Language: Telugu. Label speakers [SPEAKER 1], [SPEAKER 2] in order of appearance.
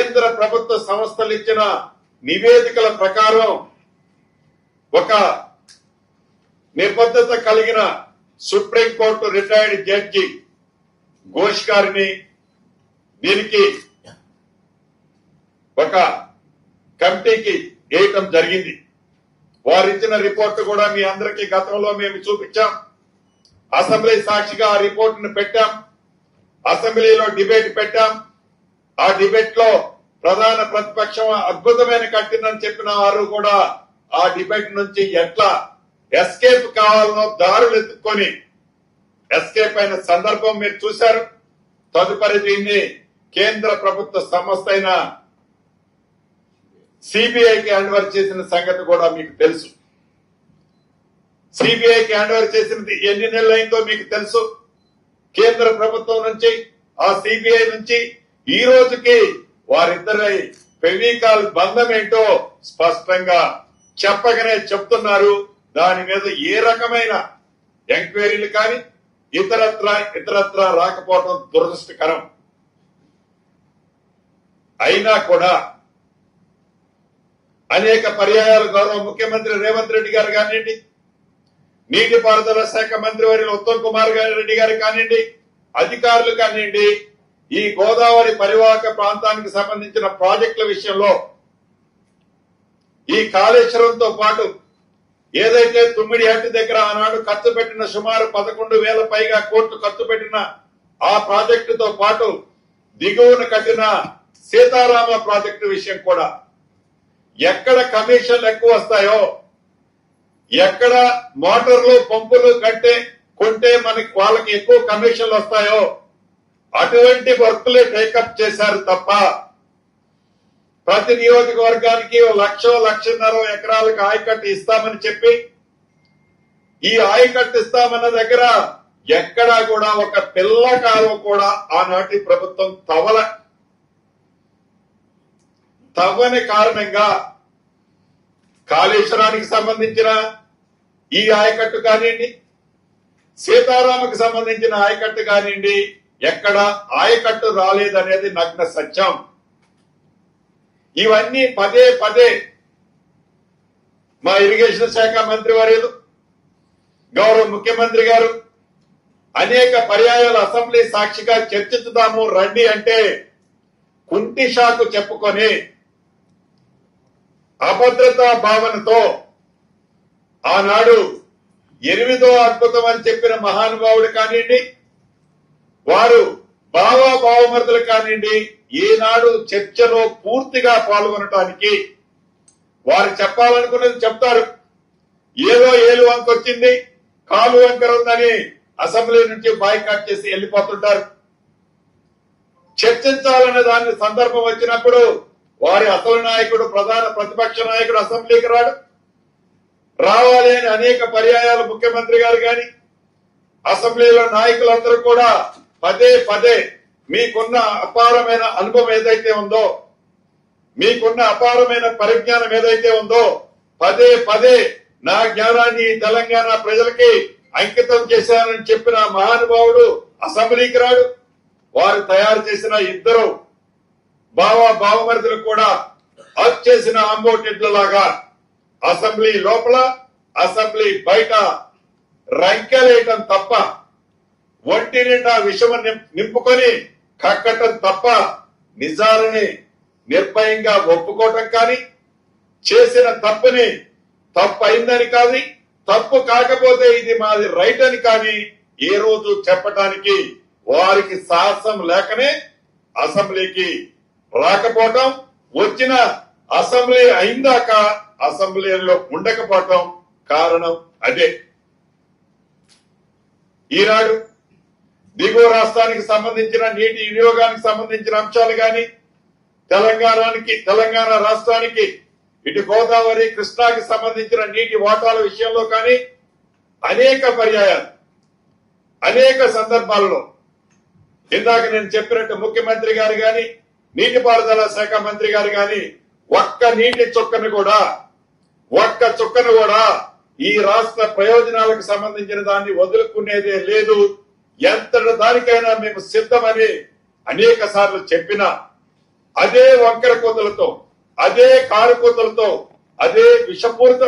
[SPEAKER 1] కేంద్ర ప్రభుత్వ సంస్థలు ఇచ్చిన నివేదికల ప్రకారం ఒక నిబద్ధత కలిగిన సుప్రీంకోర్టు రిటైర్డ్ జడ్జి ఘోష్ గారిని దీనికి ఒక కమిటీకి వేయటం జరిగింది. వారిచ్చిన రిపోర్టు కూడా మీ అందరికీ గతంలో మేము చూపించాం. అసెంబ్లీ సాక్షిగా ఆ రిపోర్టును పెట్టాం. అసెంబ్లీలో డిబేట్ పెట్టాం. ఆ డిబేట్ లో ప్రధాన ప్రతిపక్షం అద్భుతమైన కట్టిందని చెప్పిన వారు కూడా ఆ డిబేట్ నుంచి ఎట్లా ఎస్కేప్ కావాలనో దారులు ఎత్తుక్కొని ఎస్కేప్ అయిన సందర్భం మీరు చూశారు. తదుపరి దీన్ని కేంద్ర ప్రభుత్వ సంస్థ అయిన సిబిఐకి హ్యాండ్ ఓవర్ చేసిన సంగతి కూడా మీకు తెలుసు. సిబిఐకి హ్యాండ్ ఓవర్ చేసినది ఎన్ని నెలలు అయిందో మీకు తెలుసు. కేంద్ర ప్రభుత్వం నుంచి ఆ సిబిఐ నుంచి ఈ రోజుకి వారిద్దరి ఫెవికాల్ బంధం ఏంటో స్పష్టంగా చెప్పగానే చెప్తున్నారు. దాని మీద ఏ రకమైన ఎంక్వైరీలు కానీ ఇతరత్రా రాకపోవడం దురదృష్టకరం. అయినా కూడా అనేక పర్యాయాలు గౌరవ ముఖ్యమంత్రి రేవంత్ రెడ్డి గారు కానివ్వండి, నీటిపారుదల శాఖ మంత్రి వర్యులు ఉత్తమ్ కుమార్ రెడ్డి గారు కానివ్వండి, అధికారులు కానివ్వండి, ఈ గోదావరి పరివాహక ప్రాంతానికి సంబంధించిన ప్రాజెక్టుల విషయంలో ఈ కాళేశ్వరంతో పాటు ఏదైతే తుమ్మిడి హట్టు దగ్గర ఆనాడు ఖర్చు పెట్టిన సుమారు 11,000 పైగా కోట్లు ఖర్చు పెట్టిన ఆ ప్రాజెక్టుతో పాటు దిగువన కట్టిన సీతారామ ప్రాజెక్టు విషయం కూడా ఎక్కడ కమిషన్లు ఎక్కువ వస్తాయో, ఎక్కడ మోటార్లు పంపులు కొంటే మనకి వాళ్ళకి ఎక్కువ కమిషన్లు వస్తాయో అటువంటి వర్కులే టేకప్ చేశారు తప్ప ప్రతి నియోజకవర్గానికి 1,00,000-1,50,000 ఎకరాలకు ఆయకట్టు ఇస్తామని చెప్పి ఈ ఆయకట్టు ఇస్తామన్న దగ్గర ఎక్కడా కూడా ఒక పిల్ల కాలం కూడా ఆనాటి ప్రభుత్వం తవ్వని కారణంగా కాళేశ్వరానికి సంబంధించిన ఈ ఆయకట్టు కానివ్వండి, సీతారామకు సంబంధించిన ఆయకట్టు కానివ్వండి, ఎక్కడ ఆయకట్టు రాలేదనేది నగ్న సత్యం. ఇవన్నీ పదే మా ఇరిగేషన్ శాఖ మంత్రి వర్యులు గౌరవ ముఖ్యమంత్రి గారు అనేక పర్యాయాలు అసెంబ్లీ సాక్షిగా చర్చిద్దాము రండి అంటే కుంటి షాకు చెప్పుకొని అభద్రతా భావనతో ఆనాడు 8వ అద్భుతం అని చెప్పిన మహానుభావుడు కానివ్వండి, వారు బావమరుదులు కానివ్వండి, ఈనాడు చర్చలో పూర్తిగా పాల్గొనటానికి వారు చెప్పాలనుకున్నది చెప్తారు. ఏదో ఏలు వంక వచ్చింది, కాలు వంకర ఉందని అసెంబ్లీ నుంచి బాయ్కాట్ చేసి వెళ్లిపోతుంటారు. చర్చించాలనే దాని సందర్భం వచ్చినప్పుడు వారి అసలు నాయకుడు ప్రధాన ప్రతిపక్ష నాయకుడు అసెంబ్లీకి రావాలి అని అనేక పర్యాయాలు ముఖ్యమంత్రి గారు గాని అసెంబ్లీలో నాయకులందరూ కూడా పదే మీకున్న అపారమైన అనుభవం ఏదైతే ఉందో, మీకున్న అపారమైన పరిజ్ఞానం ఏదైతే ఉందో పదే నా జ్ఞానాన్ని తెలంగాణ ప్రజలకి అంకితం చేశానని చెప్పిన మహానుభావుడు అసెంబ్లీకి రాడు. వారు తయారు చేసిన ఇద్దరు బావమరుదులు కూడా హక్ చేసిన అంబోటెడ్లలాగా అసెంబ్లీ లోపల అసెంబ్లీ బయట రంకెలేయటం తప్ప, ఒంటి నిండా విషమ నింపుకొని కక్కటం తప్ప నిజాలని నిర్భయంగా ఒప్పుకోవటం కానీ, చేసిన తప్పుని తప్పు అయిందని కానీ, తప్పు కాకపోతే ఇది మాది రైట్ అని కానీ ఏ రోజు చెప్పటానికి వారికి సాహసం లేకనే అసెంబ్లీకి రాకపోవటం, వచ్చిన అసెంబ్లీ అయిందాక అసెంబ్లీలో ఉండకపోవటం కారణం అదే. ఈనాడు దిగువ రాష్ట్రానికి సంబంధించిన నీటి వినియోగానికి సంబంధించిన అంశాలు గాని, తెలంగాణ రాష్ట్రానికి ఇటు గోదావరి కృష్ణాకి సంబంధించిన నీటి వాటాల విషయంలో కానీ అనేక పర్యాయాలు అనేక సందర్భాల్లో ఇందాక నేను చెప్పినట్టు ముఖ్యమంత్రి గారు గాని నీటిపారుదల శాఖ మంత్రి గారు గాని ఒక్క నీటి చుక్కను కూడా ఈ రాష్ట్ర ప్రయోజనాలకు సంబంధించిన దాన్ని వదులుకునేదే లేదు. ఎంత దానికైనా మేము సిద్ధమని అనేక సార్లు చెప్పినా అదే వంకర కోతలతో, అదే కారు కోతలతో, అదే విషపూరిత